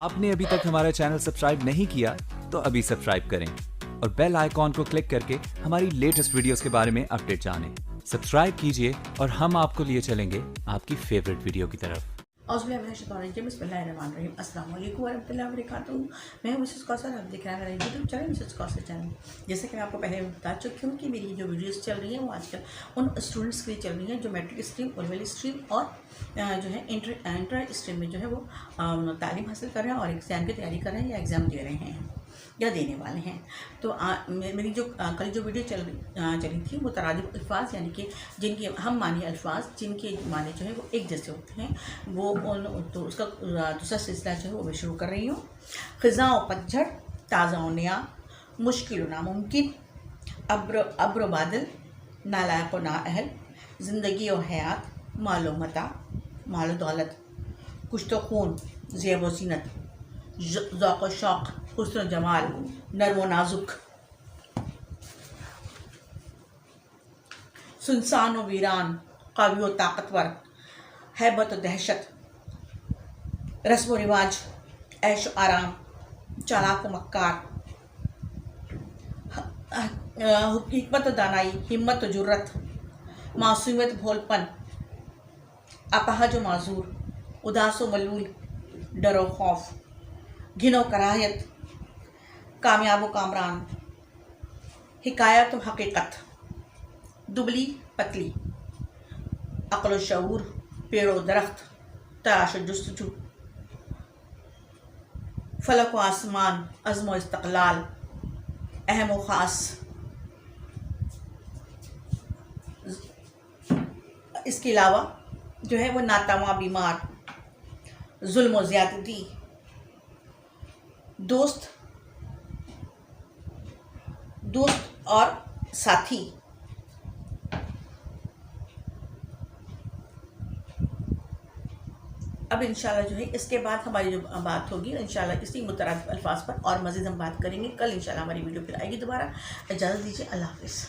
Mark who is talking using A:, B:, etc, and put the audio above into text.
A: आपने अभी तक हमारा चैनल सब्सक्राइब नहीं किया तो अभी सब्सक्राइब करें और बेल आइकॉन को क्लिक करके हमारी लेटेस्ट वीडियोस के बारे में अपडेट जानें। सब्सक्राइब कीजिए और हम आपको लिए चलेंगे आपकी फेवरेट वीडियो की तरफ।
B: बिस्मिल्लाहिर्रहमानिर्रहीम। अस्सलाम वालेकुम वरहमतुल्लाहि वबरकातुहू। मैं हूं मिसेस कौसर, आप देख रहे हैं मेरा YouTube channel Mrs Kausar channel. जैसे कि मैं आपको पहले बता चुकी हूँ कि मेरी जो वीडियोस चल रही हैं वो आजकल उन स्टूडेंट्स के लिए चल रही हैं जो matric stream, O level stream और जो है इंटर स्ट्रीम में जो है वो तालीम हासिल कर रहे हैं और एग्ज़ाम की तैयारी कर रहे हैं या एग्ज़ाम दे रहे हैं या देने वाले हैं। तो मेरी जो कल जो वीडियो चली थी वो तरादिफ अल्फाज, यानी कि जिनके हम मानी अल्फाज जिनके माने जो है वो एक जैसे होते हैं, वो तो उसका दूसरा सिलसिला जो है वो मैं शुरू कर रही हूँ। ख़िज़ा व पतझड़, ताज़ा व नया, मुश्किल व नामुमकिन, अब्र बादल, नालायक व नाअहल, ज़िंदगी व हयात, मालो मता, मालो दौलत, कुछ तो खून, ज़ेब व ज़ीनत, ज़ौक़ व शौक़, हुस्न जमाल, नर्म व नाजुक, सुनसान व वीरान, क़वी व ताकतवर, हैबत व दहशत, रस्म व रिवाज, ऐश व आराम, चालाक व मक्कार, हिकमत व दानाई, हिम्मत व जुर्रत, मासूमियत भोलपन, अपाहज व माजूर, उदास व मलूल, डर व खौफ, घिन व कराहत, कामयाब व कामरान, हिकायत व हकीकत, दुबली पतली, अक्ल व शऊर, पेड़ व दरख्त, तलाश व जुस्तजू, फलक व आसमान, अज़्म व इस्तक़लाल, अहम व ख़ास। इसके अलावा जो है वो नातवा बीमार, जुल्म व ज़्यादती, दोस्त और साथी, अब इंशाल्लाह जो है इसके बाद हमारी जो बात होगी इंशाल्लाह इसी मुतरादिफ अल्फाज पर और मज़ीद हम बात करेंगे। कल इंशाल्लाह हमारी वीडियो फिर आएगी दोबारा। इजाज़त दीजिए, अल्लाह हाफ़िज़।